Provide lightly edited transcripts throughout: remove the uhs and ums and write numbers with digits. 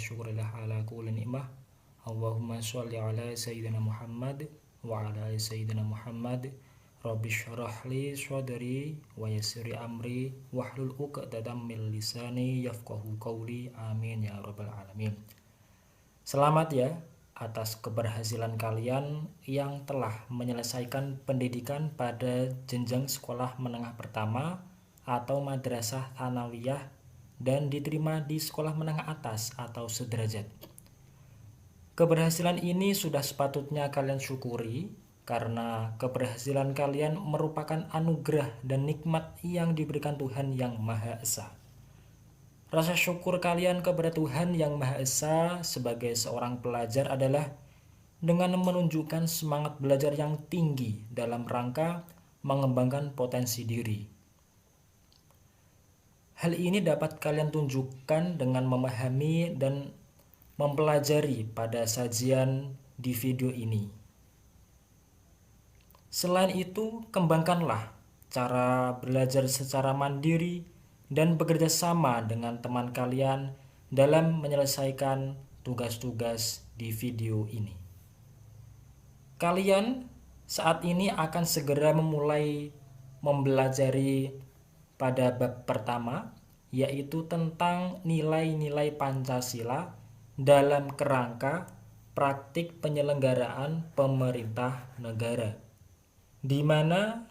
syukurillah ala kulli ni'mah. Allahumma sholli ala sayyidina Muhammad wa ala ali sayyidina Muhammad. Rabbi syrah li sadri wa yassir amri wahlul 'uqdatam min lisani yafqahu qawli. Amin ya rabbal alamin. Selamat ya atas keberhasilan kalian yang telah menyelesaikan pendidikan pada jenjang sekolah menengah pertama atau madrasah tsanawiyah dan diterima di sekolah menengah atas atau sederajat. Keberhasilan ini sudah sepatutnya kalian syukuri karena keberhasilan kalian merupakan anugerah dan nikmat yang diberikan Tuhan Yang Maha Esa. Rasa syukur kalian kepada Tuhan Yang Maha Esa sebagai seorang pelajar adalah dengan menunjukkan semangat belajar yang tinggi dalam rangka mengembangkan potensi diri. Hal ini dapat kalian tunjukkan dengan memahami dan mempelajari pada sajian di video ini. Selain itu, kembangkanlah cara belajar secara mandiri dan bekerja sama dengan teman kalian dalam menyelesaikan tugas-tugas di video ini. Kalian saat ini akan segera memulai mempelajari pada bab pertama, yaitu tentang nilai-nilai Pancasila dalam kerangka praktik penyelenggaraan pemerintah negara, di mana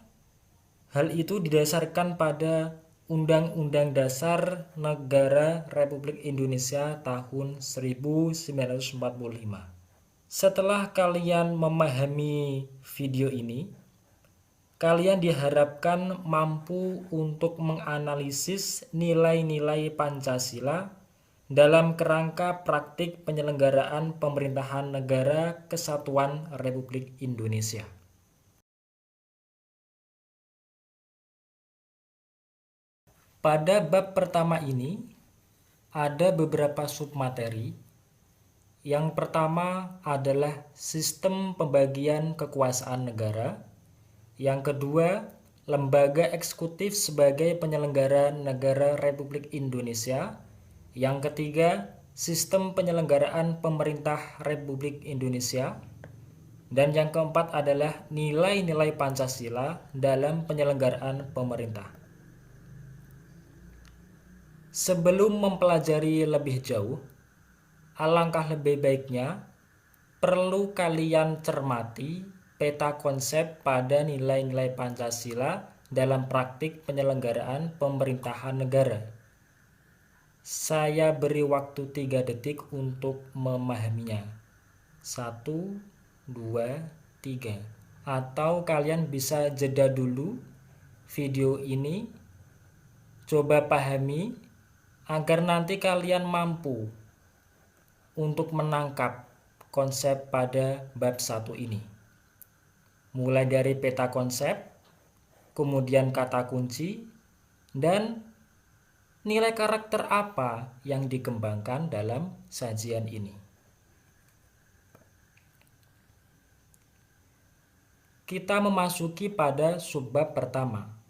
hal itu didasarkan pada Undang-Undang Dasar Negara Republik Indonesia tahun 1945. Setelah kalian memahami video ini, kalian diharapkan mampu untuk menganalisis nilai-nilai Pancasila dalam kerangka praktik penyelenggaraan pemerintahan negara Kesatuan Republik Indonesia. Pada bab pertama ini ada beberapa submateri. Yang pertama adalah sistem pembagian kekuasaan negara. Yang kedua, lembaga eksekutif sebagai penyelenggara negara Republik Indonesia. Yang ketiga, sistem penyelenggaraan pemerintah Republik Indonesia. Dan yang keempat adalah nilai-nilai Pancasila dalam penyelenggaraan pemerintah. Sebelum mempelajari lebih jauh, alangkah lebih baiknya perlu kalian cermati peta konsep pada nilai-nilai Pancasila dalam praktik penyelenggaraan pemerintahan negara. Saya beri waktu 3 detik untuk memahaminya. 1, 2, 3. Atau kalian bisa jeda dulu video ini, coba pahami agar nanti kalian mampu untuk menangkap konsep pada bab 1 ini. Mulai dari peta konsep, kemudian kata kunci, dan nilai karakter apa yang dikembangkan dalam sajian ini. Kita memasuki pada subbab pertama.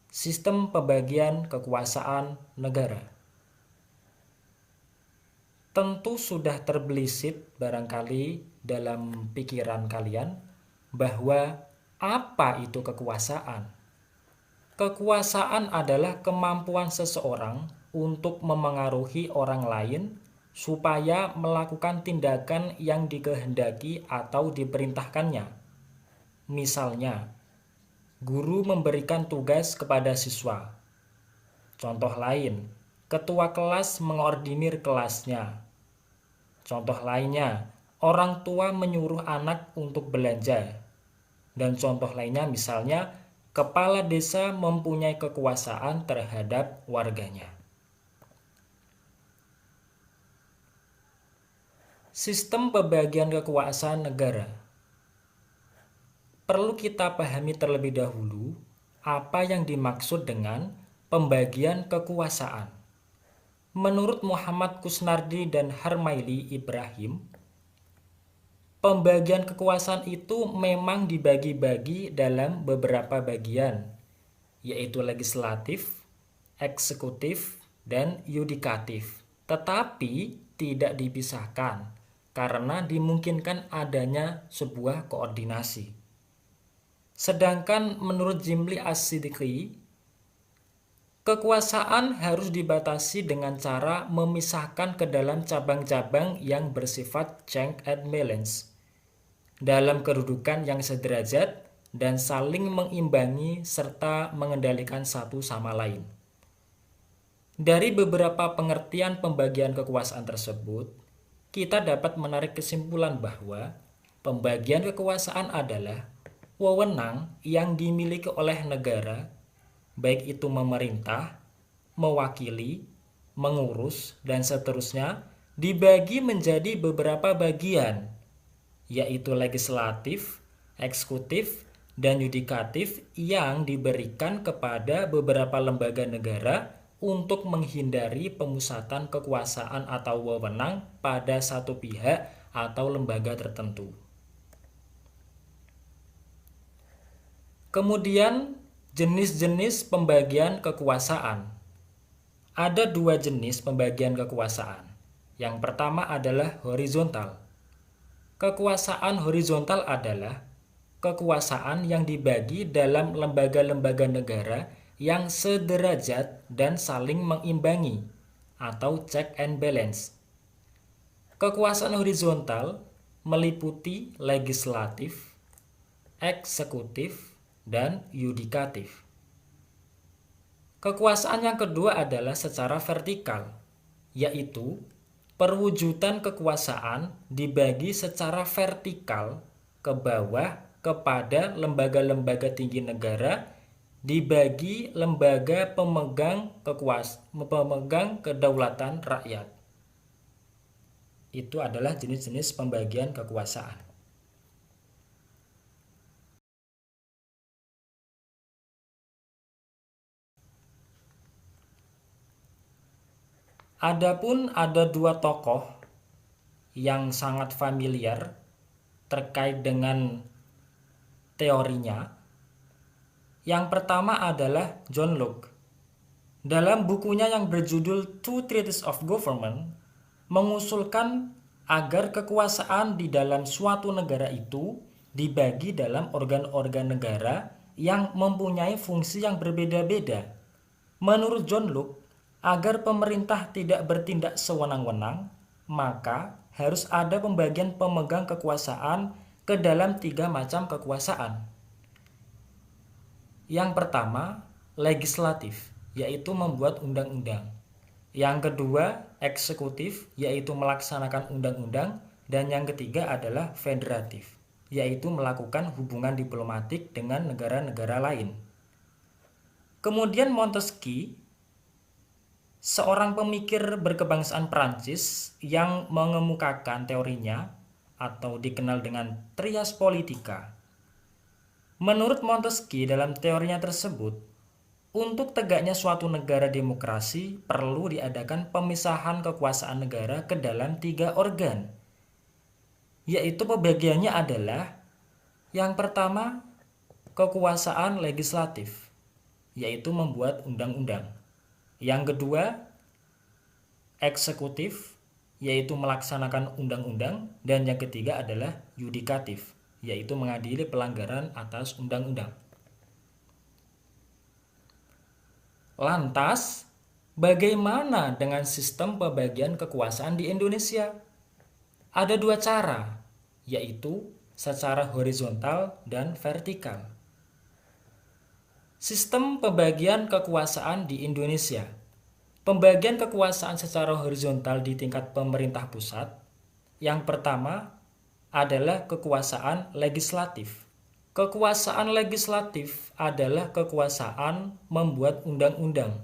Sistem pembagian kekuasaan negara. Tentu sudah terbelisik barangkali dalam pikiran kalian bahwa apa itu kekuasaan? Kekuasaan adalah kemampuan seseorang untuk memengaruhi orang lain supaya melakukan tindakan yang dikehendaki atau diperintahkannya. Misalnya, guru memberikan tugas kepada siswa. Contoh lain, ketua kelas mengordinir kelasnya. Contoh lainnya, orang tua menyuruh anak untuk belanja. Dan contoh lainnya misalnya, kepala desa mempunyai kekuasaan terhadap warganya. Sistem pembagian kekuasaan negara. Perlu kita pahami terlebih dahulu apa yang dimaksud dengan pembagian kekuasaan. Menurut Muhammad Kusnardi dan Harmaili Ibrahim, pembagian kekuasaan itu memang dibagi-bagi dalam beberapa bagian, yaitu legislatif, eksekutif, dan yudikatif. Tetapi tidak dipisahkan karena dimungkinkan adanya sebuah koordinasi. Sedangkan menurut Jimli As-Siddiqi, kekuasaan harus dibatasi dengan cara memisahkan ke dalam cabang-cabang yang bersifat check and balance dalam kedudukan yang sederajat dan saling mengimbangi serta mengendalikan satu sama lain. Dari beberapa pengertian pembagian kekuasaan tersebut, kita dapat menarik kesimpulan bahwa pembagian kekuasaan adalah wewenang yang dimiliki oleh negara, baik itu memerintah, mewakili, mengurus, dan seterusnya, dibagi menjadi beberapa bagian, yaitu legislatif, eksekutif, dan yudikatif yang diberikan kepada beberapa lembaga negara untuk menghindari pemusatan kekuasaan atau wewenang pada satu pihak atau lembaga tertentu. Kemudian, jenis-jenis pembagian kekuasaan. Ada dua jenis pembagian kekuasaan. Yang pertama adalah horizontal. Kekuasaan horizontal adalah kekuasaan yang dibagi dalam lembaga-lembaga negara yang sederajat dan saling mengimbangi atau check and balance. Kekuasaan horizontal meliputi legislatif, eksekutif, dan yudikatif. Kekuasaan yang kedua adalah secara vertikal, yaitu perwujudan kekuasaan dibagi secara vertikal ke bawah kepada lembaga-lembaga tinggi negara, dibagi lembaga pemegang kedaulatan rakyat. Itu adalah jenis-jenis pembagian kekuasaan. Adapun ada dua tokoh yang sangat familiar terkait dengan teorinya. Yang pertama adalah John Locke. Dalam bukunya yang berjudul Two Treatises of Government, mengusulkan agar kekuasaan di dalam suatu negara itu dibagi dalam organ-organ negara yang mempunyai fungsi yang berbeda-beda. Menurut John Locke, agar pemerintah tidak bertindak sewenang-wenang, maka harus ada pembagian pemegang kekuasaan ke dalam 3 macam kekuasaan. Yang pertama, legislatif, yaitu membuat undang-undang. Yang kedua, eksekutif, yaitu melaksanakan undang-undang. Dan yang ketiga adalah federatif, yaitu melakukan hubungan diplomatik dengan negara-negara lain. Kemudian Montesquieu, seorang pemikir berkebangsaan Prancis yang mengemukakan teorinya atau dikenal dengan trias politika. Menurut Montesquieu dalam teorinya tersebut, untuk tegaknya suatu negara demokrasi perlu diadakan pemisahan kekuasaan negara ke dalam 3 organ. Yaitu pembagiannya adalah yang pertama, kekuasaan legislatif, yaitu membuat undang-undang. Yang kedua, eksekutif, yaitu melaksanakan undang-undang. Dan yang ketiga adalah yudikatif, yaitu mengadili pelanggaran atas undang-undang. Lantas, bagaimana dengan sistem pembagian kekuasaan di Indonesia? Ada 2 cara, yaitu secara horizontal dan vertikal. Sistem pembagian kekuasaan di Indonesia. Pembagian kekuasaan secara horizontal di tingkat pemerintah pusat. Yang pertama adalah kekuasaan legislatif. Kekuasaan legislatif adalah kekuasaan membuat undang-undang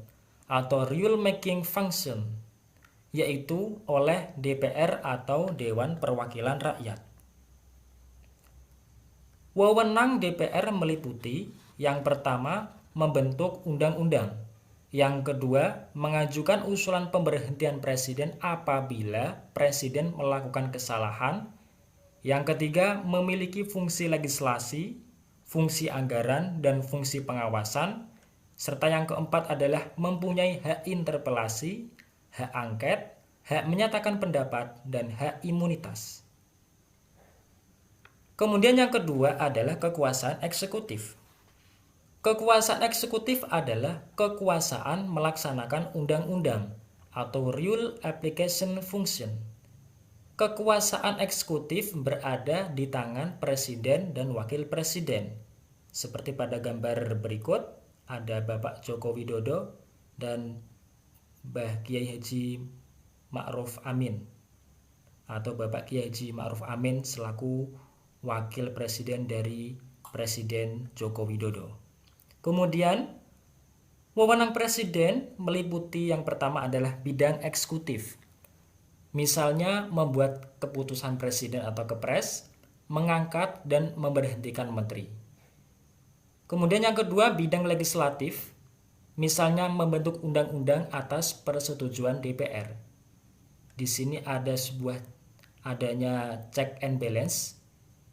atau rule making function, yaitu oleh DPR atau Dewan Perwakilan Rakyat. Wewenang DPR meliputi yang pertama membentuk undang-undang, yang kedua mengajukan usulan pemberhentian presiden apabila presiden melakukan kesalahan, yang ketiga memiliki fungsi legislasi, fungsi anggaran, dan fungsi pengawasan, serta yang keempat adalah mempunyai hak interpelasi, hak angket, hak menyatakan pendapat, dan hak imunitas. Kemudian yang kedua adalah kekuasaan eksekutif. Kekuasaan eksekutif adalah kekuasaan melaksanakan undang-undang atau rule application function. Kekuasaan eksekutif berada di tangan presiden dan wakil presiden. Seperti pada gambar berikut, ada Bapak Joko Widodo dan Mbah Kiai Haji Ma'ruf Amin atau Bapak Kiai Haji Ma'ruf Amin selaku wakil presiden dari Presiden Joko Widodo. Kemudian, wewenang presiden meliputi yang pertama adalah bidang eksekutif. Misalnya membuat keputusan presiden atau kepres, mengangkat dan memberhentikan menteri. Kemudian yang kedua bidang legislatif, misalnya membentuk undang-undang atas persetujuan DPR. Di sini adanya check and balance,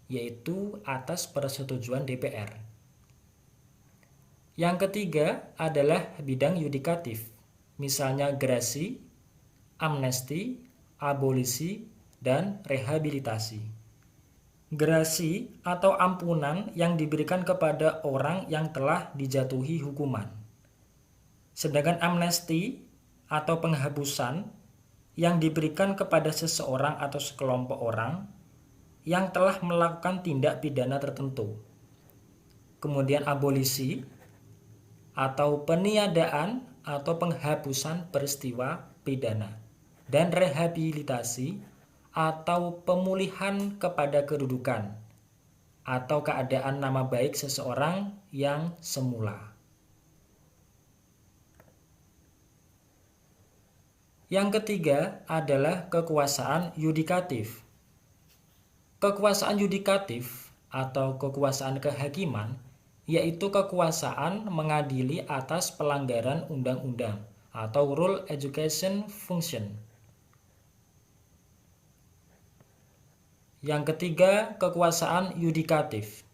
yaitu atas persetujuan DPR. Yang ketiga adalah bidang yudikatif, misalnya gerasi, amnesti, abolisi, dan rehabilitasi. Gerasi atau ampunan yang diberikan kepada orang yang telah dijatuhi hukuman. Sedangkan amnesti atau penghapusan yang diberikan kepada seseorang atau sekelompok orang yang telah melakukan tindak pidana tertentu. Kemudian abolisi atau peniadaan atau penghapusan peristiwa pidana, dan rehabilitasi atau pemulihan kepada kedudukan atau keadaan nama baik seseorang yang semula. Yang ketiga adalah kekuasaan yudikatif. Kekuasaan yudikatif atau kekuasaan kehakiman yaitu kekuasaan mengadili atas pelanggaran undang-undang atau rule education function. Yang ketiga, kekuasaan yudikatif.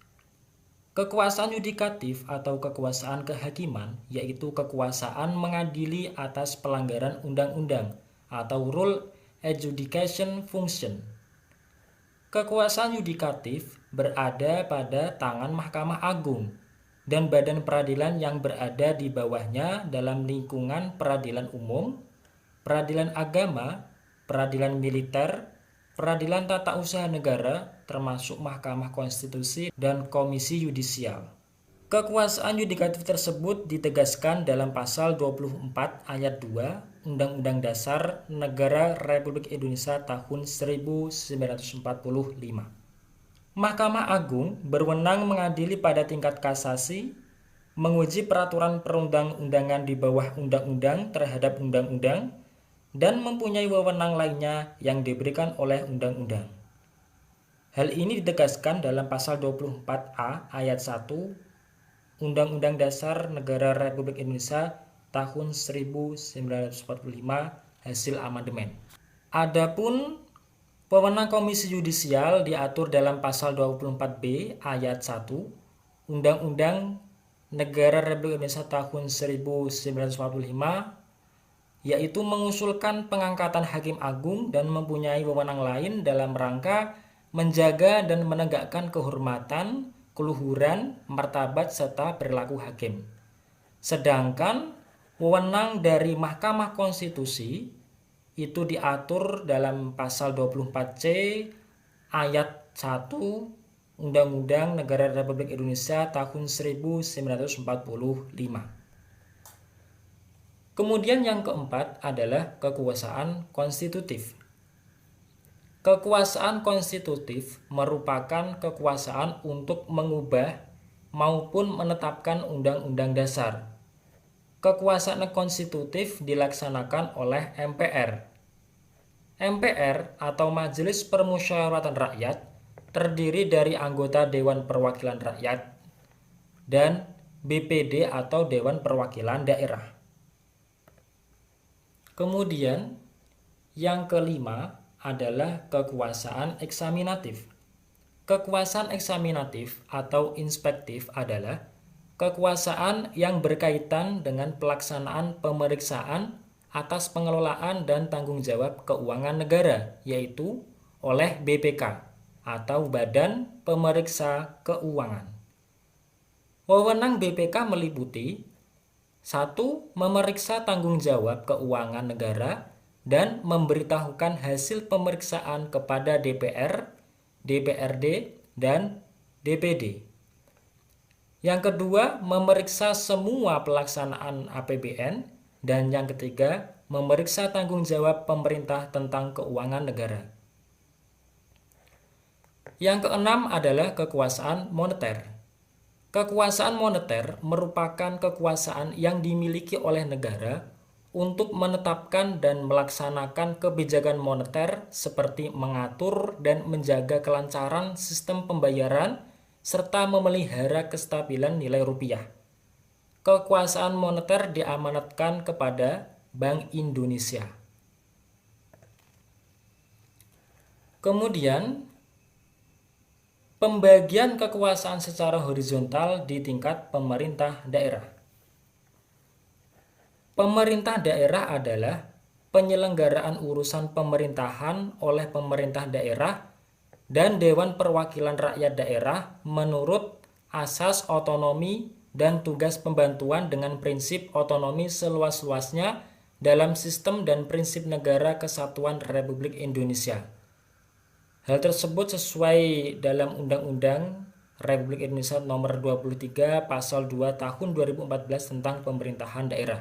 Kekuasaan yudikatif atau kekuasaan kehakiman yaitu kekuasaan mengadili atas pelanggaran undang-undang atau rule adjudication function. Kekuasaan yudikatif berada pada tangan Mahkamah Agung dan badan peradilan yang berada di bawahnya dalam lingkungan peradilan umum, peradilan agama, peradilan militer, peradilan tata usaha negara, termasuk Mahkamah Konstitusi dan Komisi Yudisial. Kekuasaan yudikatif tersebut ditegaskan dalam pasal 24 ayat 2 Undang-Undang Dasar Negara Republik Indonesia tahun 1945. Mahkamah Agung berwenang mengadili pada tingkat kasasi, menguji peraturan perundang-undangan di bawah undang-undang terhadap undang-undang, dan mempunyai wewenang lainnya yang diberikan oleh undang-undang. Hal ini ditegaskan dalam pasal 24A ayat 1 Undang-Undang Dasar Negara Republik Indonesia tahun 1945 hasil amandemen. Adapun wewenang Komisi Yudisial diatur dalam pasal 24B ayat 1 Undang-Undang Negara Republik Indonesia tahun 1945, yaitu mengusulkan pengangkatan hakim agung dan mempunyai wewenang lain dalam rangka menjaga dan menegakkan kehormatan, keluhuran, martabat, serta perilaku hakim. Sedangkan wewenang dari Mahkamah Konstitusi itu diatur dalam pasal 24C ayat 1 Undang-Undang Negara Republik Indonesia tahun 1945. Kemudian yang keempat adalah kekuasaan konstitutif. Kekuasaan konstitutif merupakan kekuasaan untuk mengubah maupun menetapkan undang-undang dasar. Kekuasaan konstitutif dilaksanakan oleh MPR. MPR atau Majelis Permusyawaratan Rakyat terdiri dari anggota Dewan Perwakilan Rakyat dan BPD atau Dewan Perwakilan Daerah. Kemudian yang kelima adalah kekuasaan eksaminatif. Kekuasaan eksaminatif atau inspektif adalah kekuasaan yang berkaitan dengan pelaksanaan pemeriksaan atas pengelolaan dan tanggung jawab keuangan negara, yaitu oleh BPK atau Badan Pemeriksa Keuangan. Wewenang BPK meliputi 1. Memeriksa tanggung jawab keuangan negara dan memberitahukan hasil pemeriksaan kepada DPR, DPRD, dan DPD. Yang kedua, memeriksa semua pelaksanaan APBN. Dan yang ketiga, memeriksa tanggung jawab pemerintah tentang keuangan negara. Yang keenam adalah kekuasaan moneter. Kekuasaan moneter merupakan kekuasaan yang dimiliki oleh negara untuk menetapkan dan melaksanakan kebijakan moneter seperti mengatur dan menjaga kelancaran sistem pembayaran serta memelihara kestabilan nilai rupiah. Kekuasaan moneter diamanatkan kepada Bank Indonesia. Kemudian, pembagian kekuasaan secara horizontal di tingkat pemerintah daerah. Pemerintah daerah adalah penyelenggaraan urusan pemerintahan oleh pemerintah daerah dan Dewan Perwakilan Rakyat Daerah menurut asas otonomi dan tugas pembantuan dengan prinsip otonomi seluas-luasnya dalam sistem dan prinsip negara kesatuan Republik Indonesia. Hal tersebut sesuai dalam Undang-Undang Republik Indonesia Nomor 23 Pasal 2 Tahun 2014 tentang Pemerintahan Daerah.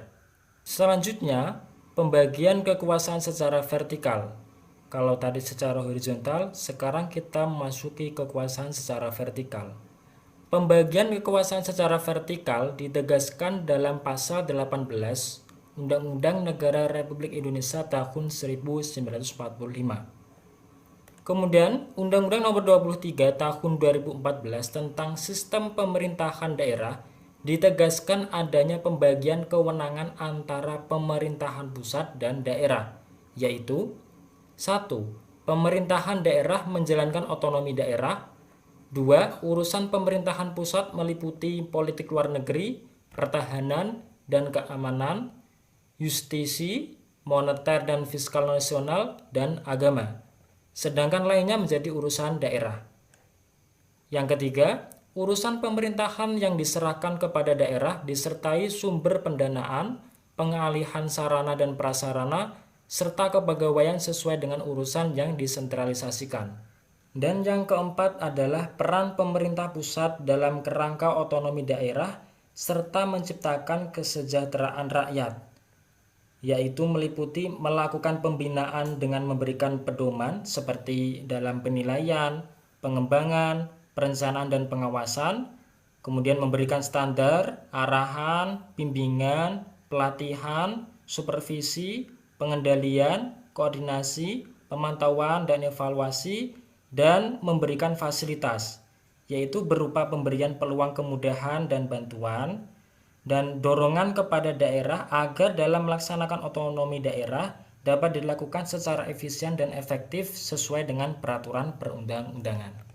Selanjutnya, pembagian kekuasaan secara vertikal. Kalau tadi secara horizontal, sekarang kita memasuki kekuasaan secara vertikal. Pembagian kekuasaan secara vertikal ditegaskan dalam pasal 18 Undang-Undang Negara Republik Indonesia tahun 1945. Kemudian, Undang-Undang Nomor 23 Tahun 2014 tentang Sistem Pemerintahan Daerah ditegaskan adanya pembagian kewenangan antara pemerintahan pusat dan daerah, yaitu 1. Pemerintahan daerah menjalankan otonomi daerah. 2. Urusan pemerintahan pusat meliputi politik luar negeri, pertahanan dan keamanan, justisi, moneter dan fiskal nasional, dan agama. Sedangkan lainnya menjadi urusan daerah. Yang ketiga, urusan pemerintahan yang diserahkan kepada daerah disertai sumber pendanaan, pengalihan sarana dan prasarana, serta kepegawaian sesuai dengan urusan yang disentralisasikan. Dan yang keempat adalah peran pemerintah pusat dalam kerangka otonomi daerah serta menciptakan kesejahteraan rakyat, yaitu meliputi melakukan pembinaan dengan memberikan pedoman seperti dalam penilaian, pengembangan, perencanaan dan pengawasan, kemudian memberikan standar, arahan, bimbingan, pelatihan, supervisi, pengendalian, koordinasi, pemantauan dan evaluasi, dan memberikan fasilitas, yaitu berupa pemberian peluang kemudahan dan bantuan, dan dorongan kepada daerah agar dalam melaksanakan otonomi daerah dapat dilakukan secara efisien dan efektif sesuai dengan peraturan perundang-undangan.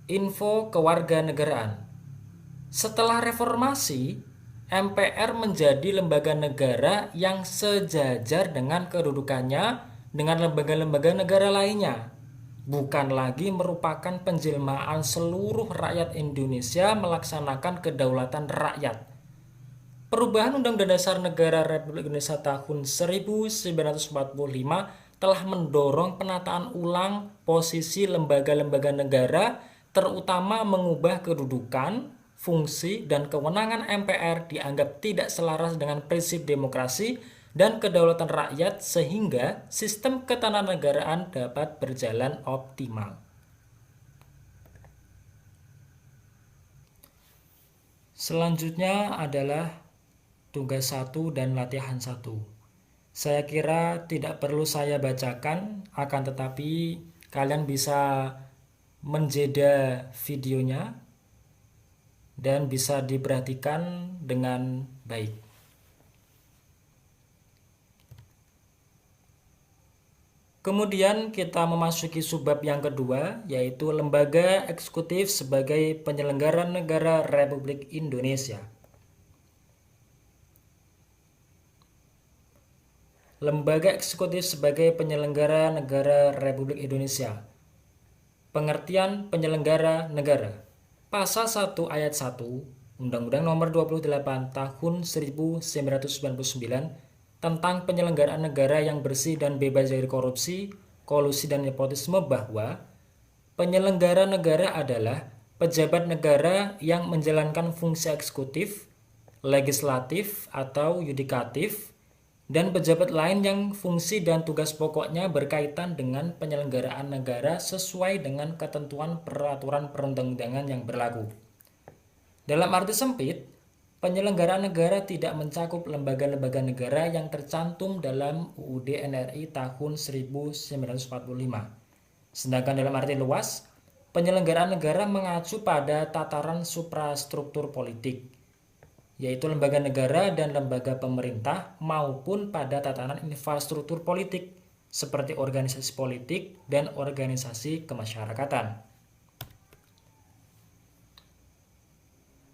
Info kewarganegaraan. Setelah reformasi, MPR menjadi lembaga negara yang sejajar dengan kedudukannya dengan lembaga-lembaga negara lainnya, bukan lagi merupakan penjelmaan seluruh rakyat Indonesia melaksanakan kedaulatan rakyat. Perubahan Undang-Undang Dasar Negara Republik Indonesia tahun 1945 telah mendorong penataan ulang posisi lembaga-lembaga negara, terutama mengubah kedudukan, fungsi, dan kewenangan MPR dianggap tidak selaras dengan prinsip demokrasi dan kedaulatan rakyat sehingga sistem ketatanegaraan dapat berjalan optimal. Selanjutnya adalah tugas 1 dan latihan 1. Saya kira tidak perlu saya bacakan, akan tetapi kalian bisa menjeda videonya dan bisa diperhatikan dengan baik. Kemudian kita memasuki subbab yang kedua, yaitu lembaga eksekutif sebagai penyelenggara negara Republik Indonesia. Lembaga eksekutif sebagai penyelenggara negara Republik Indonesia. Pengertian penyelenggara negara. Pasal 1 ayat 1 Undang-Undang Nomor 28 Tahun 1999 tentang penyelenggaraan negara yang bersih dan bebas dari korupsi, kolusi dan nepotisme bahwa penyelenggara negara adalah pejabat negara yang menjalankan fungsi eksekutif, legislatif atau yudikatif, dan pejabat lain yang fungsi dan tugas pokoknya berkaitan dengan penyelenggaraan negara sesuai dengan ketentuan peraturan perundang-undangan yang berlaku. Dalam arti sempit, penyelenggaraan negara tidak mencakup lembaga-lembaga negara yang tercantum dalam UUD NRI tahun 1945. Sedangkan dalam arti luas, penyelenggaraan negara mengacu pada tataran suprastruktur politik, yaitu lembaga negara dan lembaga pemerintah maupun pada tatanan infrastruktur politik seperti organisasi politik dan organisasi kemasyarakatan.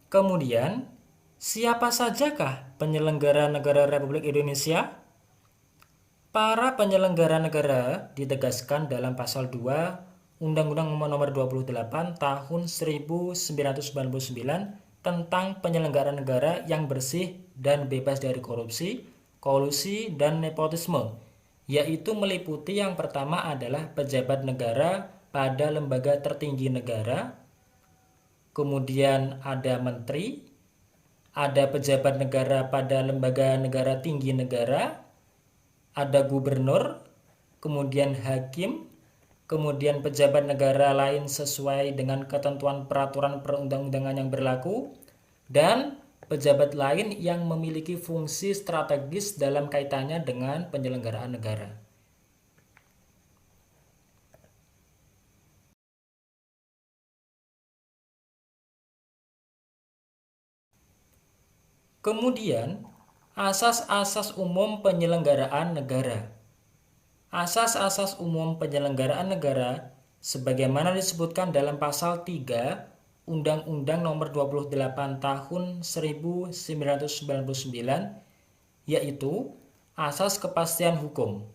Kemudian, siapa sajakah penyelenggara negara Republik Indonesia? Para penyelenggara negara ditegaskan dalam pasal 2 Undang-Undang Nomor 28 Tahun 1999 tentang penyelenggaraan negara yang bersih dan bebas dari korupsi, kolusi, dan nepotisme, yaitu meliputi yang pertama adalah pejabat negara pada lembaga tertinggi negara, kemudian ada menteri, ada pejabat negara pada lembaga negara tinggi negara, ada gubernur, kemudian hakim, kemudian pejabat negara lain sesuai dengan ketentuan peraturan perundang-undangan yang berlaku, dan pejabat lain yang memiliki fungsi strategis dalam kaitannya dengan penyelenggaraan negara. Kemudian, asas-asas umum penyelenggaraan negara. Asas-asas umum penyelenggaraan negara sebagaimana disebutkan dalam pasal 3 Undang-Undang Nomor 28 Tahun 1999, yaitu asas kepastian hukum.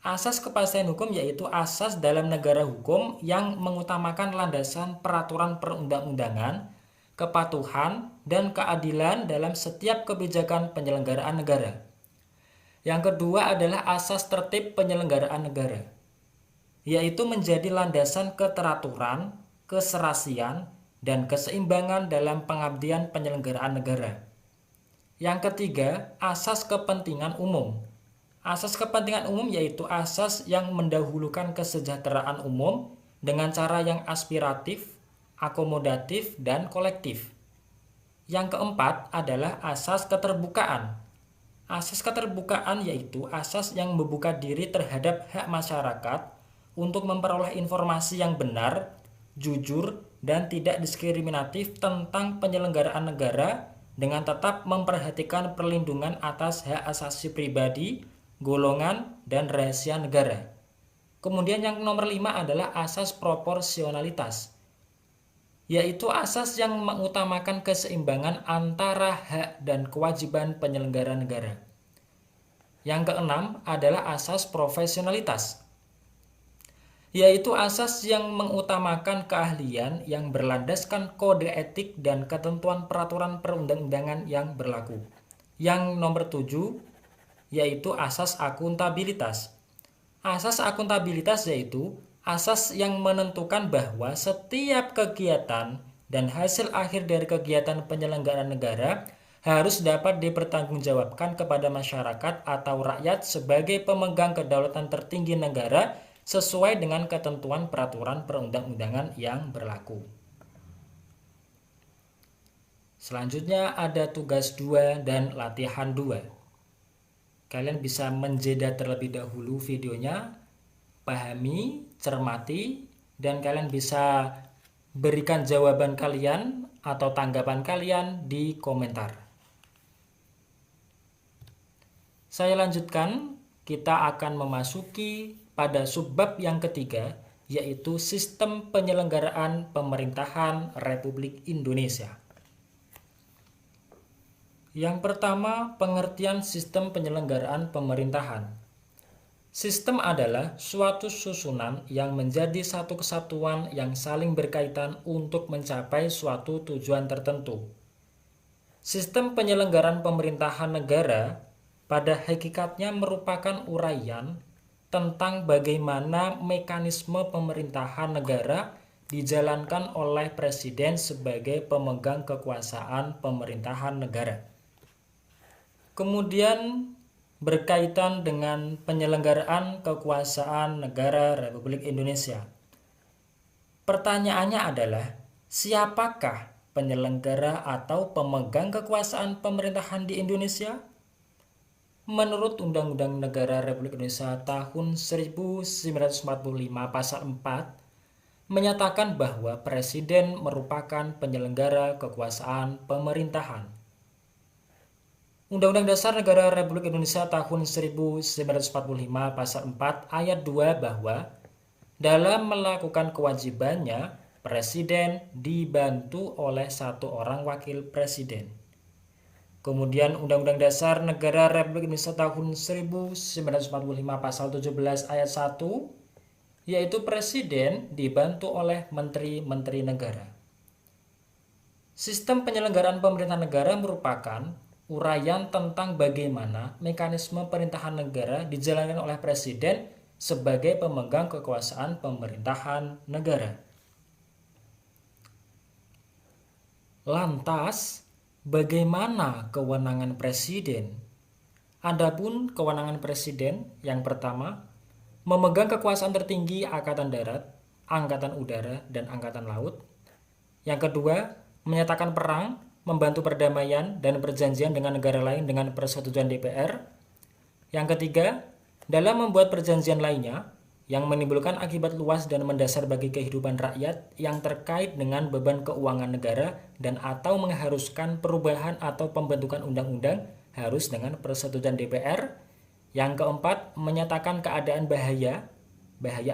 Asas kepastian hukum yaitu asas dalam negara hukum yang mengutamakan landasan peraturan perundang-undangan, kepatuhan, dan keadilan dalam setiap kebijakan penyelenggaraan negara. Yang kedua adalah asas tertib penyelenggaraan negara, yaitu menjadi landasan keteraturan, keserasian, dan keseimbangan dalam pengabdian penyelenggaraan negara. Yang ketiga, asas kepentingan umum. Asas kepentingan umum yaitu asas yang mendahulukan kesejahteraan umum dengan cara yang aspiratif, akomodatif, dan kolektif. Yang keempat adalah asas keterbukaan. Asas keterbukaan yaitu asas yang membuka diri terhadap hak masyarakat untuk memperoleh informasi yang benar, jujur, dan tidak diskriminatif tentang penyelenggaraan negara dengan tetap memperhatikan perlindungan atas hak asasi pribadi, golongan, dan rahasia negara. Kemudian yang nomor 5 adalah asas proporsionalitas, yaitu asas yang mengutamakan keseimbangan antara hak dan kewajiban penyelenggara negara. Yang keenam adalah asas profesionalitas, yaitu asas yang mengutamakan keahlian yang berlandaskan kode etik dan ketentuan peraturan perundang-undangan yang berlaku. Yang nomor 7 yaitu asas akuntabilitas. Asas akuntabilitas yaitu asas yang menentukan bahwa setiap kegiatan dan hasil akhir dari kegiatan penyelenggaraan negara harus dapat dipertanggungjawabkan kepada masyarakat atau rakyat sebagai pemegang kedaulatan tertinggi negara sesuai dengan ketentuan peraturan perundang-undangan yang berlaku. Selanjutnya ada tugas 2 dan latihan 2. Kalian bisa menjeda terlebih dahulu videonya, pahami, cermati, dan kalian bisa berikan jawaban kalian atau tanggapan kalian di komentar. Saya lanjutkan, kita akan memasuki pada subbab yang ketiga, yaitu sistem penyelenggaraan pemerintahan Republik Indonesia. Yang pertama, pengertian sistem penyelenggaraan pemerintahan. Sistem adalah suatu susunan yang menjadi satu kesatuan yang saling berkaitan untuk mencapai suatu tujuan tertentu. Sistem penyelenggaraan pemerintahan negara pada hakikatnya merupakan uraian tentang bagaimana mekanisme pemerintahan negara dijalankan oleh presiden sebagai pemegang kekuasaan pemerintahan negara. Kemudian berkaitan dengan penyelenggaraan kekuasaan negara Republik Indonesia. Pertanyaannya adalah, siapakah penyelenggara atau pemegang kekuasaan pemerintahan di Indonesia? Menurut Undang-Undang Negara Republik Indonesia tahun 1945 pasal 4 menyatakan bahwa presiden merupakan penyelenggara kekuasaan pemerintahan. Undang-Undang Dasar Negara Republik Indonesia tahun 1945 pasal 4 ayat 2 bahwa dalam melakukan kewajibannya, presiden dibantu oleh satu orang wakil presiden. Kemudian Undang-Undang Dasar Negara Republik Indonesia tahun 1945 pasal 17 ayat 1, yaitu presiden dibantu oleh menteri-menteri negara. Sistem penyelenggaraan pemerintahan negara merupakan uraian tentang bagaimana mekanisme pemerintahan negara dijalankan oleh presiden sebagai pemegang kekuasaan pemerintahan negara. Lantas, bagaimana kewenangan presiden? Adapun kewenangan presiden, yang pertama, memegang kekuasaan tertinggi Angkatan Darat, Angkatan Udara, dan Angkatan Laut. Yang kedua, menyatakan perang, membantu perdamaian dan perjanjian dengan negara lain dengan persetujuan DPR. Yang ketiga, dalam membuat perjanjian lainnya yang menimbulkan akibat luas dan mendasar bagi kehidupan rakyat yang terkait dengan beban keuangan negara dan atau mengharuskan perubahan atau pembentukan undang-undang harus dengan persetujuan DPR. Yang keempat, menyatakan keadaan bahaya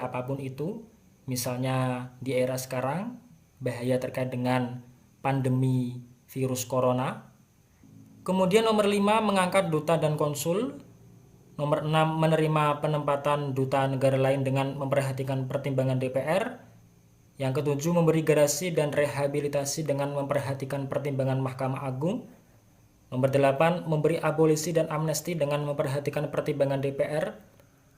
apapun itu, misalnya di era sekarang, bahaya terkait dengan pandemi virus corona. Kemudian nomor 5, mengangkat duta dan konsul. Nomor 6, menerima penempatan duta negara lain dengan memperhatikan pertimbangan DPR. Yang ketujuh, memberi garasi dan rehabilitasi dengan memperhatikan pertimbangan Mahkamah Agung. Nomor 8, memberi abolisi dan amnesti dengan memperhatikan pertimbangan DPR.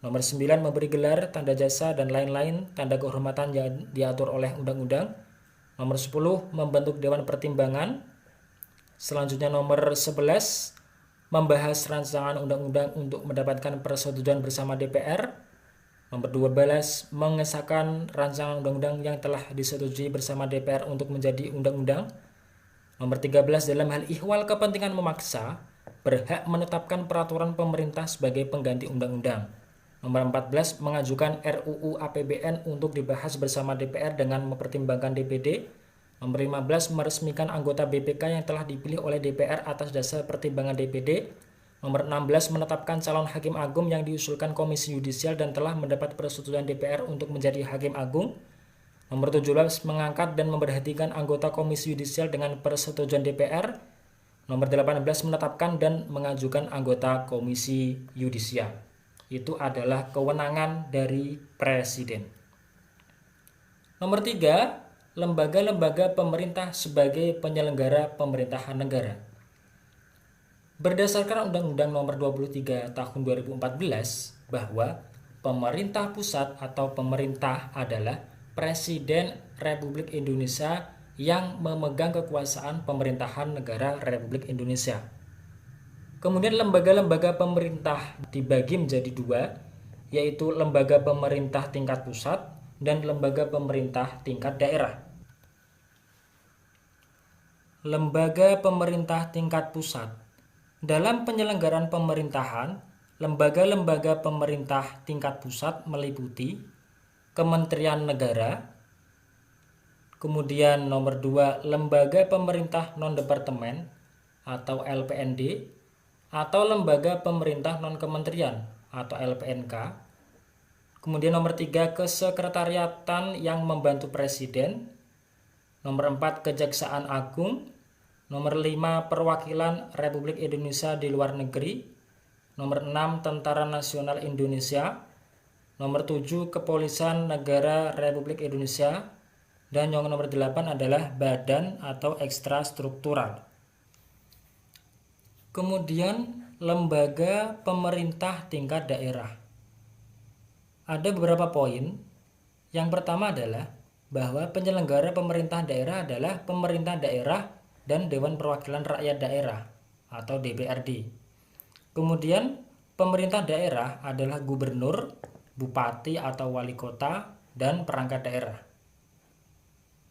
Nomor 9, memberi gelar, tanda jasa, dan lain-lain tanda kehormatan yang diatur oleh undang-undang. Nomor 10, membentuk Dewan Pertimbangan. Selanjutnya nomor 11, membahas rancangan undang-undang untuk mendapatkan persetujuan bersama DPR. Nomor 12, mengesahkan rancangan undang-undang yang telah disetujui bersama DPR untuk menjadi undang-undang. Nomor 13, dalam hal ihwal kepentingan memaksa, berhak menetapkan peraturan pemerintah sebagai pengganti undang-undang. Nomor 14, mengajukan RUU APBN untuk dibahas bersama DPR dengan mempertimbangkan DPD. Nomor 15, meresmikan anggota BPK yang telah dipilih oleh DPR atas dasar pertimbangan DPD. Nomor 16, menetapkan calon hakim agung yang diusulkan Komisi Yudisial dan telah mendapat persetujuan DPR untuk menjadi hakim agung. Nomor 17, mengangkat dan memberhentikan anggota Komisi Yudisial dengan persetujuan DPR. Nomor 18, menetapkan dan mengajukan anggota Komisi Yudisial. Itu adalah kewenangan dari presiden. Nomor 3, lembaga-lembaga pemerintah sebagai penyelenggara pemerintahan negara. Berdasarkan Undang-Undang Nomor 23 Tahun 2014 bahwa pemerintah pusat atau pemerintah adalah Presiden Republik Indonesia yang memegang kekuasaan pemerintahan negara Republik Indonesia. Kemudian lembaga-lembaga pemerintah dibagi menjadi dua, yaitu lembaga pemerintah tingkat pusat dan lembaga pemerintah tingkat daerah. Lembaga pemerintah tingkat pusat. Dalam penyelenggaraan pemerintahan, lembaga-lembaga pemerintah tingkat pusat meliputi Kementerian Negara. Kemudian nomor 2, lembaga pemerintah non-departemen atau LPND, atau lembaga pemerintah non-kementerian atau LPNK. Kemudian nomor 3, kesekretariatan yang membantu presiden. Nomor 4, Kejaksaan Agung. Nomor 5, perwakilan Republik Indonesia di luar negeri. Nomor 6, Tentara Nasional Indonesia. Nomor 7, Kepolisian Negara Republik Indonesia. Dan yang nomor 8 adalah badan atau ekstra struktural. Kemudian lembaga pemerintah tingkat daerah. Ada beberapa poin. Yang pertama adalah bahwa penyelenggara pemerintah daerah adalah pemerintah daerah dan Dewan Perwakilan Rakyat Daerah atau DPRD. Kemudian pemerintah daerah adalah gubernur, bupati atau wali kota, dan perangkat daerah.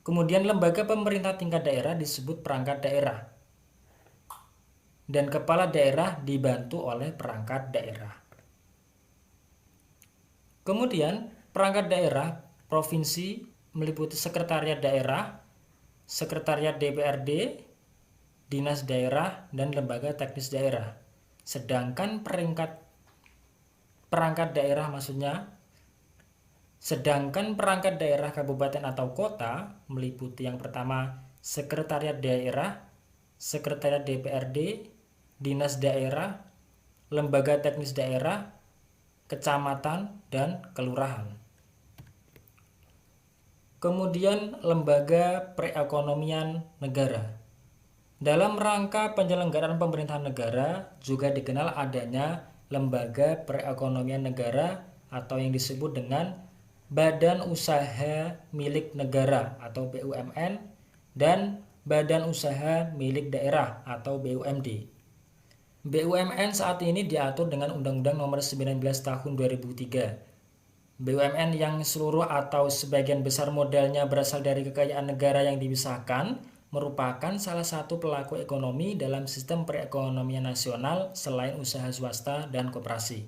Kemudian lembaga pemerintah tingkat daerah disebut perangkat daerah. Dan kepala daerah dibantu oleh perangkat daerah. Kemudian perangkat daerah provinsi meliputi sekretariat daerah, sekretariat DPRD, dinas daerah, dan lembaga teknis daerah. Sedangkan perangkat daerah kabupaten atau kota meliputi yang pertama sekretariat daerah, sekretariat DPRD, dinas daerah, lembaga teknis daerah, kecamatan, dan kelurahan. Kemudian lembaga perekonomian negara. Dalam rangka penyelenggaraan pemerintahan negara juga dikenal adanya lembaga perekonomian negara atau yang disebut dengan Badan Usaha Milik Negara atau BUMN dan Badan Usaha Milik Daerah atau BUMD. BUMN saat ini diatur dengan Undang-Undang Nomor 19 Tahun 2003. BUMN yang seluruh atau sebagian besar modalnya berasal dari kekayaan negara yang dipisahkan merupakan salah satu pelaku ekonomi dalam sistem perekonomian nasional selain usaha swasta dan koperasi.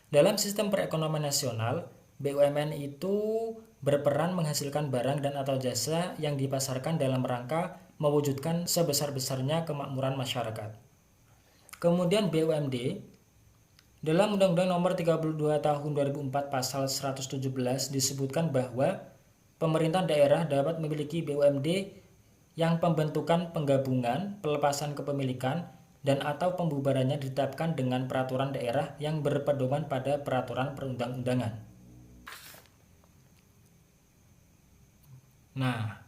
Dalam sistem perekonomian nasional, BUMN itu berperan menghasilkan barang dan atau jasa yang dipasarkan dalam rangka mewujudkan sebesar-besarnya kemakmuran masyarakat. Kemudian BUMD, dalam Undang-Undang Nomor 32 Tahun 2004 Pasal 117 disebutkan bahwa pemerintah daerah dapat memiliki BUMD yang pembentukan penggabungan, pelepasan kepemilikan, dan atau pembubarannya ditetapkan dengan peraturan daerah yang berpedoman pada peraturan perundang-undangan. Nah,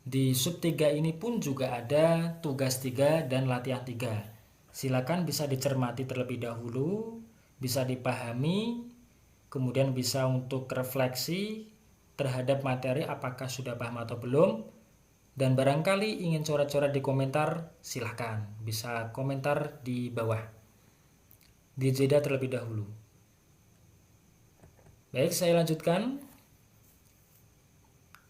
di sub 3 ini pun juga ada tugas 3 dan latihan 3. Silakan bisa dicermati terlebih dahulu, bisa dipahami, kemudian bisa untuk refleksi terhadap materi apakah sudah paham atau belum. Dan barangkali ingin coret-coret di komentar, silahkan bisa komentar di bawah. Dijeda terlebih dahulu. Baik, saya lanjutkan.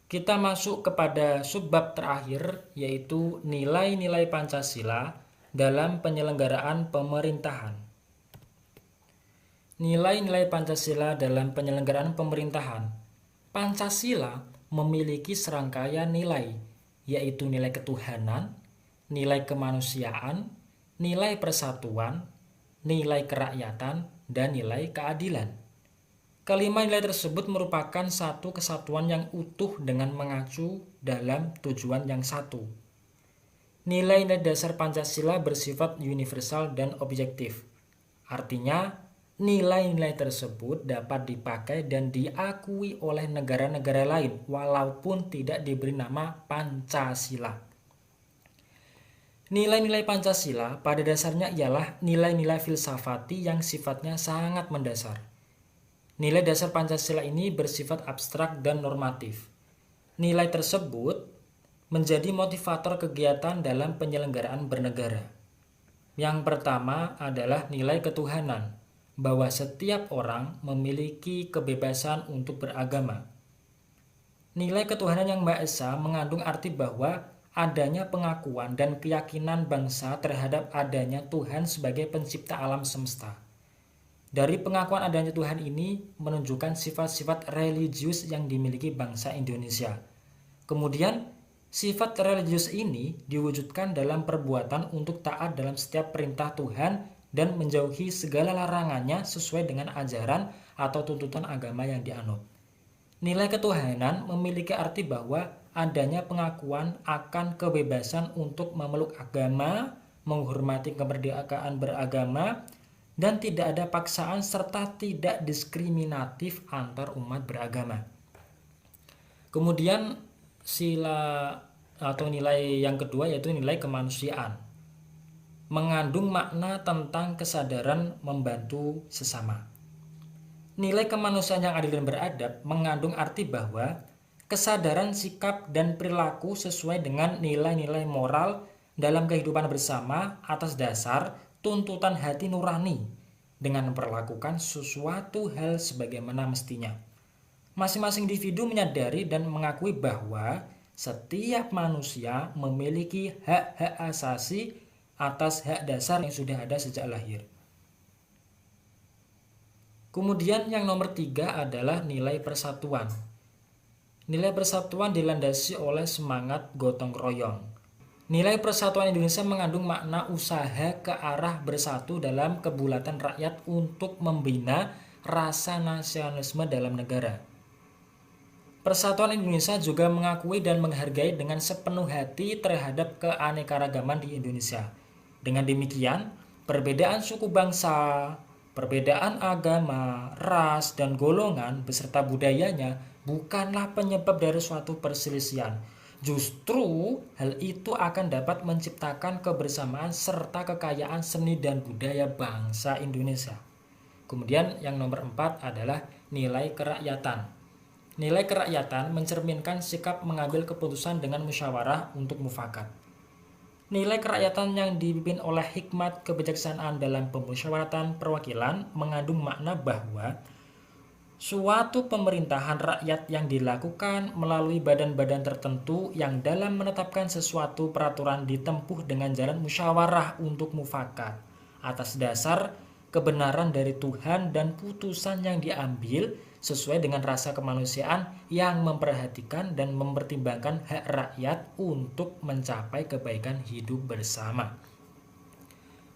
Kita masuk kepada subbab terakhir, yaitu nilai-nilai Pancasila dalam penyelenggaraan pemerintahan. Nilai-nilai Pancasila dalam penyelenggaraan pemerintahan. Pancasila memiliki serangkaian nilai, yaitu nilai ketuhanan, nilai kemanusiaan, nilai persatuan, nilai kerakyatan, dan nilai keadilan. Kelima nilai tersebut merupakan satu kesatuan yang utuh dengan mengacu dalam tujuan yang satu. Nilai-nilai dasar Pancasila bersifat universal dan objektif. Artinya, nilai-nilai tersebut dapat dipakai dan diakui oleh negara-negara lain walaupun tidak diberi nama Pancasila. Nilai-nilai Pancasila pada dasarnya ialah nilai-nilai filsafati yang sifatnya sangat mendasar. Nilai dasar Pancasila ini bersifat abstrak dan normatif. Nilai tersebut menjadi motivator kegiatan dalam penyelenggaraan bernegara. Yang pertama adalah nilai ketuhanan, bahwa setiap orang memiliki kebebasan untuk beragama. Nilai ketuhanan yang Maha Esa mengandung arti bahwa adanya pengakuan dan keyakinan bangsa terhadap adanya Tuhan sebagai pencipta alam semesta. Dari pengakuan adanya Tuhan ini menunjukkan sifat-sifat religius yang dimiliki bangsa Indonesia. Kemudian, sifat religius ini diwujudkan dalam perbuatan untuk taat dalam setiap perintah Tuhan dan menjauhi segala larangannya sesuai dengan ajaran atau tuntutan agama yang dianut. Nilai ketuhanan memiliki arti bahwa adanya pengakuan akan kebebasan untuk memeluk agama, menghormati kemerdekaan beragama, dan tidak ada paksaan serta tidak diskriminatif antar umat beragama. Kemudian sila atau nilai yang kedua yaitu nilai kemanusiaan. Mengandung makna tentang kesadaran membantu sesama. Nilai kemanusiaan yang adil dan beradab mengandung arti bahwa kesadaran sikap dan perilaku sesuai dengan nilai-nilai moral dalam kehidupan bersama atas dasar tuntutan hati nurani dengan memperlakukan sesuatu hal sebagaimana mestinya. Masing-masing individu menyadari dan mengakui bahwa setiap manusia memiliki hak-hak asasi atas hak dasar yang sudah ada sejak lahir. Kemudian yang nomor 3 adalah nilai persatuan. Nilai persatuan dilandasi oleh semangat gotong royong. Nilai persatuan Indonesia mengandung makna usaha ke arah bersatu dalam kebulatan rakyat untuk membina rasa nasionalisme dalam negara. Persatuan Indonesia juga mengakui dan menghargai dengan sepenuh hati terhadap keanekaragaman di Indonesia. Dengan demikian, perbedaan suku bangsa, perbedaan agama, ras, dan golongan beserta budayanya bukanlah penyebab dari suatu perselisihan. Justru hal itu akan dapat menciptakan kebersamaan serta kekayaan seni dan budaya bangsa Indonesia. Kemudian yang nomor 4 adalah nilai kerakyatan. Nilai kerakyatan mencerminkan sikap mengambil keputusan dengan musyawarah untuk mufakat. Nilai kerakyatan yang dipimpin oleh hikmat kebijaksanaan dalam pemusyawaratan perwakilan mengandung makna bahwa suatu pemerintahan rakyat yang dilakukan melalui badan-badan tertentu yang dalam menetapkan sesuatu peraturan ditempuh dengan jalan musyawarah untuk mufakat atas dasar kebenaran dari Tuhan dan putusan yang diambil sesuai dengan rasa kemanusiaan yang memperhatikan dan mempertimbangkan hak rakyat untuk mencapai kebaikan hidup bersama.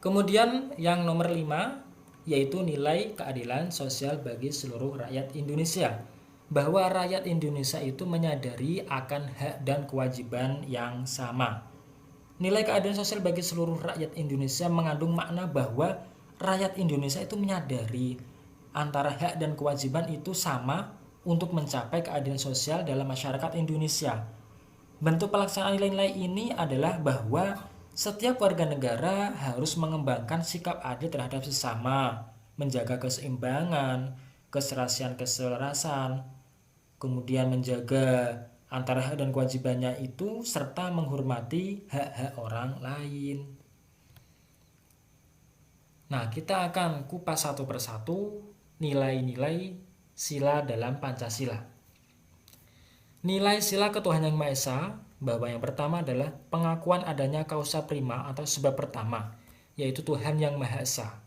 Kemudian yang nomor 5 yaitu nilai keadilan sosial bagi seluruh rakyat Indonesia, bahwa rakyat Indonesia itu menyadari akan hak dan kewajiban yang sama. Nilai keadilan sosial bagi seluruh rakyat Indonesia mengandung makna bahwa rakyat Indonesia itu menyadari antara hak dan kewajiban itu sama untuk mencapai keadilan sosial dalam masyarakat Indonesia. Bentuk pelaksanaan nilai-nilai ini adalah bahwa setiap warga negara harus mengembangkan sikap adil terhadap sesama, menjaga keseimbangan, keselarasan, kemudian menjaga antara hak dan kewajibannya itu, serta menghormati hak-hak orang lain. Nah, kita akan kupas satu persatu nilai-nilai sila dalam Pancasila. Nilai sila ketuhanan yang Maha Esa, bahwa yang pertama adalah pengakuan adanya kausa prima atau sebab pertama, yaitu Tuhan yang Maha Esa.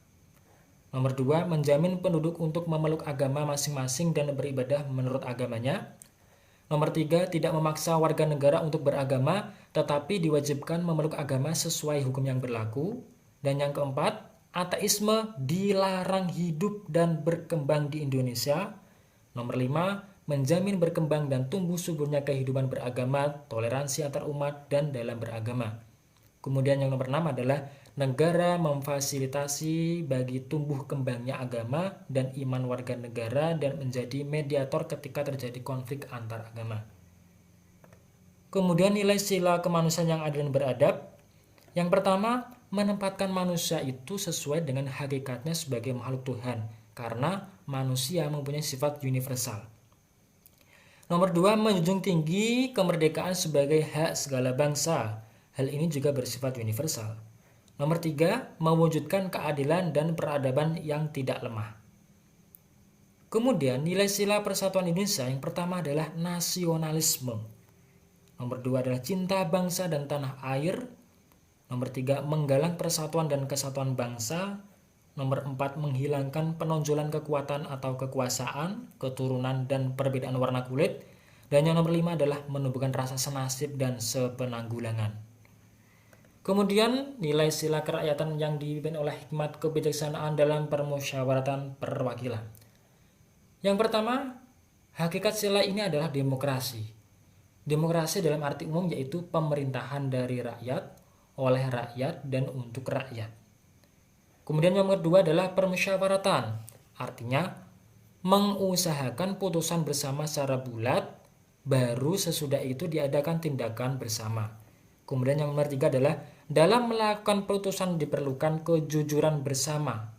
Nomor 2, menjamin penduduk untuk memeluk agama masing-masing dan beribadah menurut agamanya. Nomor 3, tidak memaksa warga negara untuk beragama, tetapi diwajibkan memeluk agama sesuai hukum yang berlaku. Dan yang keempat, ateisme dilarang hidup dan berkembang di Indonesia. Nomor 5, menjamin berkembang dan tumbuh suburnya kehidupan beragama, toleransi antar umat, dan dalam beragama. Kemudian yang nomor 6 adalah negara memfasilitasi bagi tumbuh kembangnya agama dan iman warga negara dan menjadi mediator ketika terjadi konflik antar agama. Kemudian nilai sila kemanusiaan yang adil dan beradab. Yang pertama, menempatkan manusia itu sesuai dengan hakikatnya sebagai makhluk Tuhan, karena manusia mempunyai sifat universal. Nomor 2, menjunjung tinggi kemerdekaan sebagai hak segala bangsa. Hal ini juga bersifat universal. Nomor 3, mewujudkan keadilan dan peradaban yang tidak lemah. Kemudian nilai sila persatuan Indonesia yang pertama adalah nasionalisme. Nomor 2 adalah cinta bangsa dan tanah air. Nomor 3, menggalang persatuan dan kesatuan bangsa. Nomor 4, menghilangkan penonjolan kekuatan atau kekuasaan, keturunan, dan perbedaan warna kulit. Dan yang nomor 5 adalah menumbuhkan rasa senasib dan sepenanggulangan. Kemudian nilai sila kerakyatan yang dipimpin oleh hikmat kebijaksanaan dalam permusyawaratan perwakilan. Yang pertama, hakikat sila ini adalah demokrasi. Demokrasi dalam arti umum yaitu pemerintahan dari rakyat, oleh rakyat, dan untuk rakyat. Kemudian yang kedua adalah permusyawaratan. Artinya mengusahakan putusan bersama secara bulat, baru sesudah itu diadakan tindakan bersama. Kemudian yang nomor tiga adalah dalam melakukan putusan diperlukan kejujuran bersama.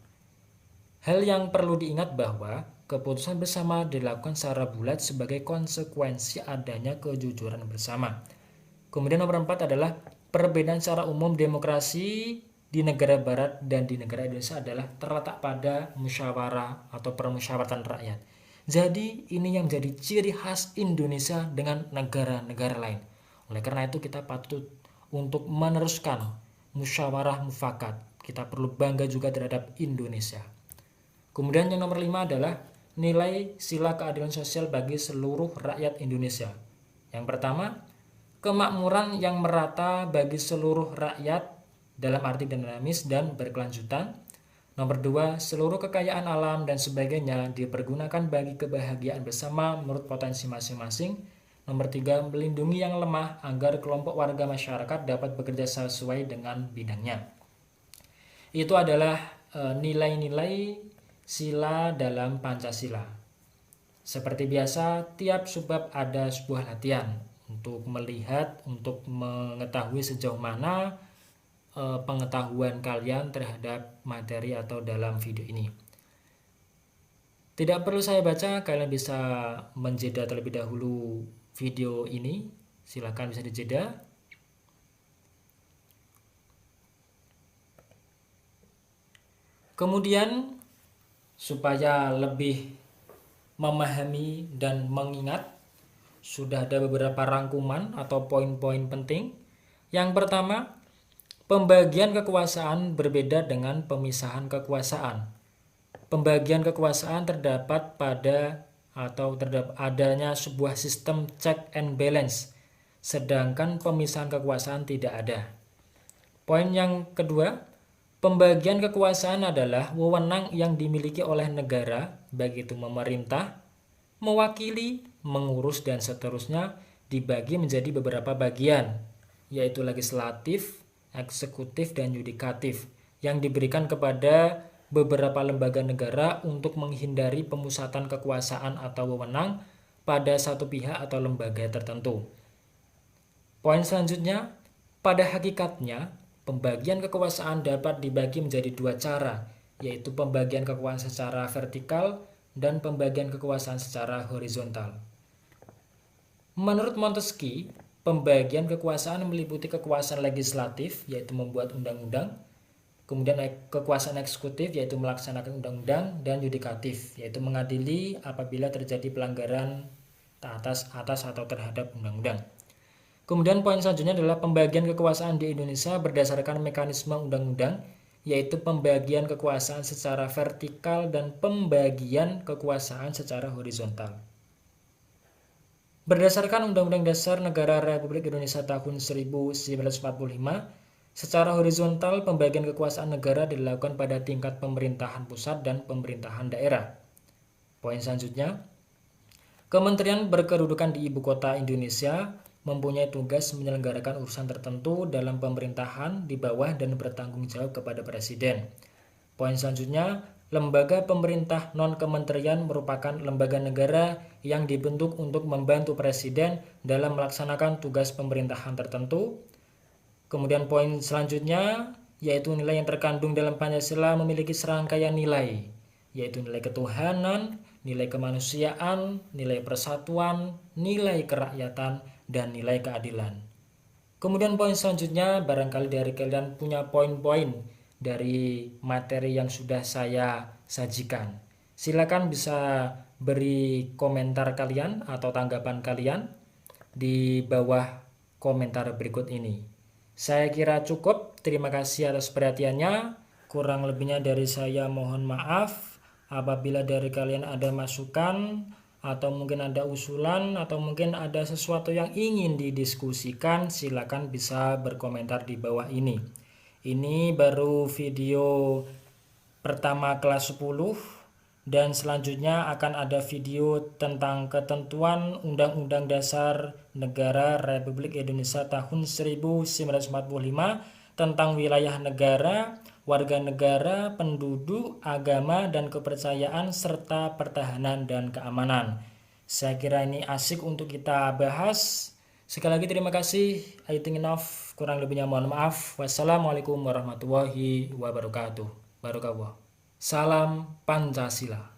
Hal yang perlu diingat bahwa keputusan bersama dilakukan secara bulat sebagai konsekuensi adanya kejujuran bersama. Kemudian nomor 4 adalah perbedaan secara umum demokrasi di negara barat dan di negara Indonesia adalah terletak pada musyawarah atau permusyawaratan rakyat. Jadi ini yang menjadi ciri khas Indonesia dengan negara-negara lain. Oleh karena itu kita patut untuk meneruskan musyawarah mufakat. Kita perlu bangga juga terhadap Indonesia. Kemudian yang nomor 5 adalah nilai sila keadilan sosial bagi seluruh rakyat Indonesia. Yang pertama, kemakmuran yang merata bagi seluruh rakyat dalam arti dinamis dan berkelanjutan. Nomor 2, seluruh kekayaan alam dan sebagainya dipergunakan bagi kebahagiaan bersama menurut potensi masing-masing. Nomor 3, melindungi yang lemah agar kelompok warga masyarakat dapat bekerja sesuai dengan bidangnya. Itu adalah nilai-nilai sila dalam Pancasila. Seperti biasa, tiap subbab ada sebuah latihan untuk melihat, untuk mengetahui sejauh mana pengetahuan kalian terhadap materi atau dalam video ini. Tidak perlu saya baca, kalian bisa menjeda terlebih dahulu video ini. Silakan bisa dijeda. Kemudian supaya lebih memahami dan mengingat, sudah ada beberapa rangkuman atau poin-poin penting. Yang pertama, pembagian kekuasaan berbeda dengan pemisahan kekuasaan. Pembagian kekuasaan terdapat pada atau terdapat adanya sebuah sistem check and balance, sedangkan pemisahan kekuasaan tidak ada. Poin yang kedua, pembagian kekuasaan adalah wewenang yang dimiliki oleh negara, baik itu memerintah, mewakili, mengurus, dan seterusnya, dibagi menjadi beberapa bagian, yaitu legislatif, eksekutif, dan yudikatif, yang diberikan kepada beberapa lembaga negara untuk menghindari pemusatan kekuasaan atau wewenang pada satu pihak atau lembaga tertentu. Poin selanjutnya, pada hakikatnya, pembagian kekuasaan dapat dibagi menjadi dua cara, yaitu pembagian kekuasaan secara vertikal dan pembagian kekuasaan secara horizontal. Menurut Montesquieu, pembagian kekuasaan meliputi kekuasaan legislatif, yaitu membuat undang-undang, kemudian kekuasaan eksekutif, yaitu melaksanakan undang-undang, dan yudikatif, yaitu mengadili apabila terjadi pelanggaran atas atau terhadap undang-undang. Kemudian poin selanjutnya adalah pembagian kekuasaan di Indonesia berdasarkan mekanisme undang-undang, yaitu pembagian kekuasaan secara vertikal dan pembagian kekuasaan secara horizontal. Berdasarkan Undang-Undang Dasar Negara Republik Indonesia tahun 1945, secara horizontal pembagian kekuasaan negara dilakukan pada tingkat pemerintahan pusat dan pemerintahan daerah. Poin selanjutnya, kementerian berkedudukan di ibu kota Indonesia mempunyai tugas menyelenggarakan urusan tertentu dalam pemerintahan di bawah dan bertanggung jawab kepada presiden. Poin selanjutnya, lembaga pemerintah non-kementerian merupakan lembaga negara yang dibentuk untuk membantu presiden dalam melaksanakan tugas pemerintahan tertentu. Kemudian poin selanjutnya, yaitu nilai yang terkandung dalam Pancasila memiliki serangkaian nilai, yaitu nilai ketuhanan, nilai kemanusiaan, nilai persatuan, nilai kerakyatan, dan nilai keadilan. Kemudian poin selanjutnya, barangkali dari kalian punya poin-poin dari materi yang sudah saya sajikan. Silakan bisa beri komentar kalian atau tanggapan kalian di bawah komentar berikut ini. Saya kira cukup. Terima kasih atas perhatiannya. Kurang lebihnya dari saya mohon maaf. Apabila dari kalian ada masukan atau mungkin ada usulan atau mungkin ada sesuatu yang ingin didiskusikan, silakan bisa berkomentar di bawah ini. Ini baru video pertama kelas 10 Dan selanjutnya akan ada video tentang ketentuan Undang-Undang Dasar Negara Republik Indonesia tahun 1945 tentang wilayah negara, warga negara, penduduk, agama, dan kepercayaan, serta pertahanan dan keamanan. Saya kira ini asik untuk kita bahas. Sekali lagi terima kasih. I think enough. Kurang lebihnya mohon maaf. Wassalamualaikum warahmatullahi wabarakatuh. Salam Pancasila.